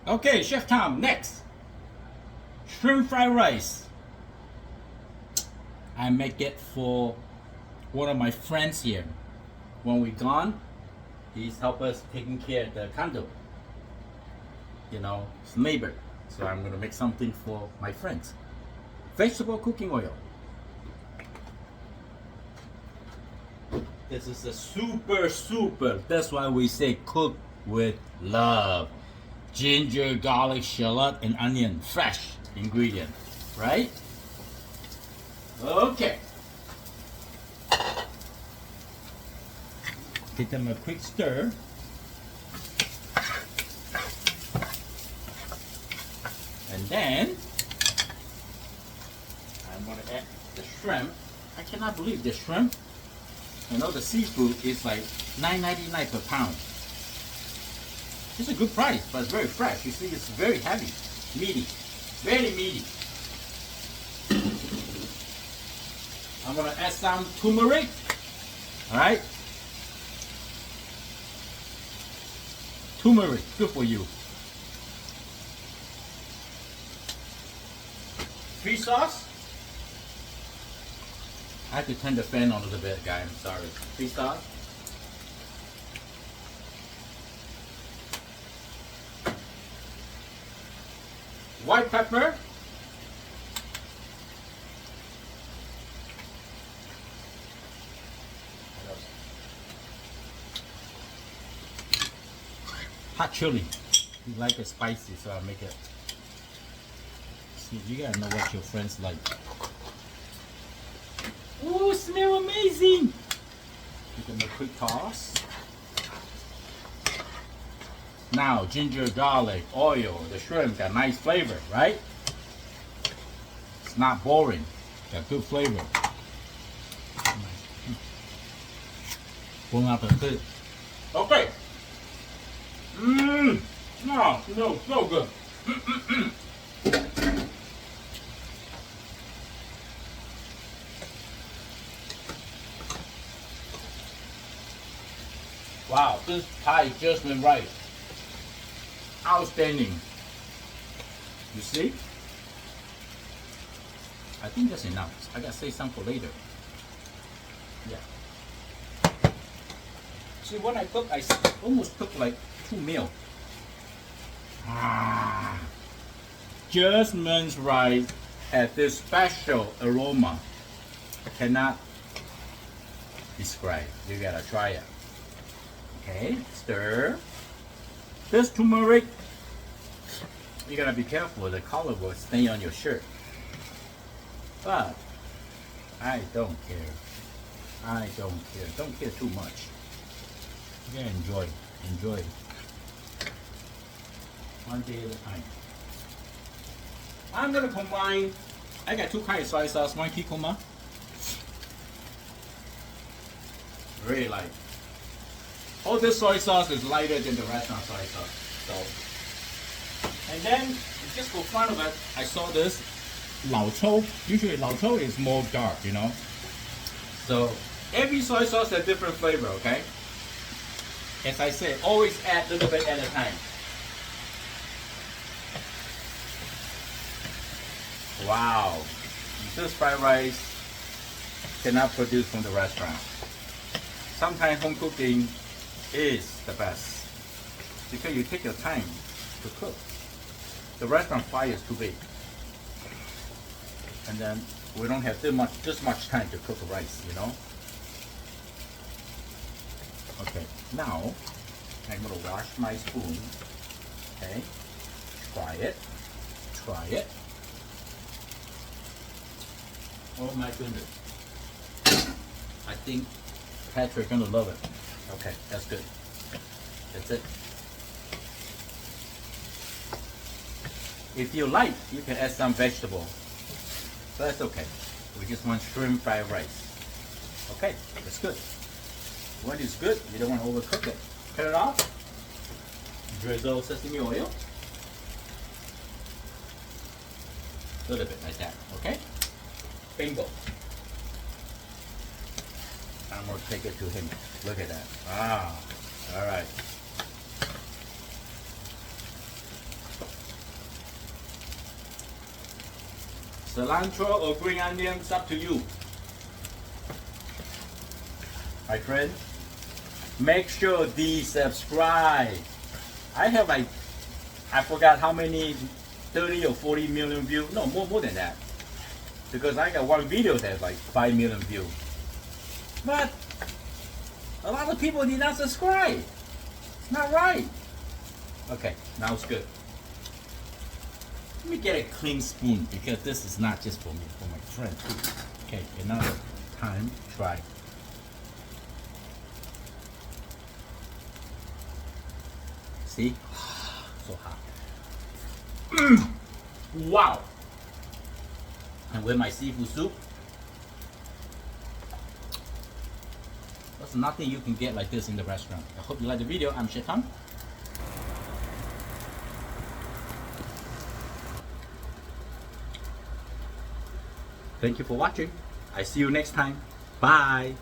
Okay, Chef Tom, next. Shrimp fried rice. I make it for one of my friends here. When we're gone, he's help us taking care of the condo. You know, his neighbor. So I'm gonna make something for my friends. Vegetable cooking oil. This is a super, that's why we say cook with love. Ginger, garlic, shallot, and onion, fresh ingredient, right? Okay. Give them a quick stir. And then I'm gonna add the shrimp. I cannot believe the shrimp. I know the seafood is like $9.99 per pound. It's a good price, but it's very fresh. You see, it's very heavy, meaty, very meaty. I'm gonna add some turmeric. All right, turmeric, good for you. Fish sauce. I have to turn the fan on a little bit, guys. I'm sorry. Fish sauce. White pepper. Hot chili. You like it spicy, so I make it. See, you gotta know what your friends like. Ooh, smell amazing! Give them a quick toss. Now, ginger, garlic, oil, the shrimp got nice flavor, right? It's not boring. Got good flavor. Bon appetit. Okay. Mmm. No, so good. Wow, this Thai jasmine rice. Outstanding. You see? I think that's enough. I gotta say something for later. Yeah. See, when I cook, I almost cook like 2 meals. Jasmine's rice has this special aroma. I cannot describe. You gotta try it. Okay, stir. This turmeric, you gotta be careful. The color will stay on your shirt. But I don't care. I don't care. Don't care too much. You gotta enjoy. Enjoy. One day at a time. I'm gonna combine. I got 2 kinds of soy sauce. One kikoma. Really light. All this soy sauce is lighter than the restaurant soy sauce. So, and then just for fun of it, I saw this lao chou. Usually lao chou is more dark, you know. So every soy sauce has different flavor. Okay. As I said, always add a little bit at a time. Wow, this fried rice cannot produce from the restaurant. Sometimes home cooking is the best because you take your time to cook. The restaurant fire is too big, and then we don't have this much time to cook rice, you know. Okay, now I'm gonna wash my spoon. Okay, try it. Oh my goodness! I think Patrick's gonna love it. Okay, that's good. That's it. If you like, you can add some vegetable. But that's okay. We just want shrimp fried rice. Okay, that's good. When it's good, you don't want to overcook it. Cut it off. Drizzle sesame oil. A little bit like that, okay? Bingo. I'm gonna take it to him. Look at that. Ah, all right. cilantro or green onions, up to you. My friend, make sure to subscribe. I have like, I forgot how many, 30 or 40 million views. No, more than that. Because I got one video that has like 5 million views. But a lot of people did not subscribe. It's not right. Okay, now it's good. Let me get a clean spoon because this is not just for me, for my friend too. Okay, another time, try. See? So hot. Wow! And with my seafood soup, there's nothing you can get like this in the restaurant. I hope you like the video. I'm Shetan. Thank you for watching. I see you next time. Bye.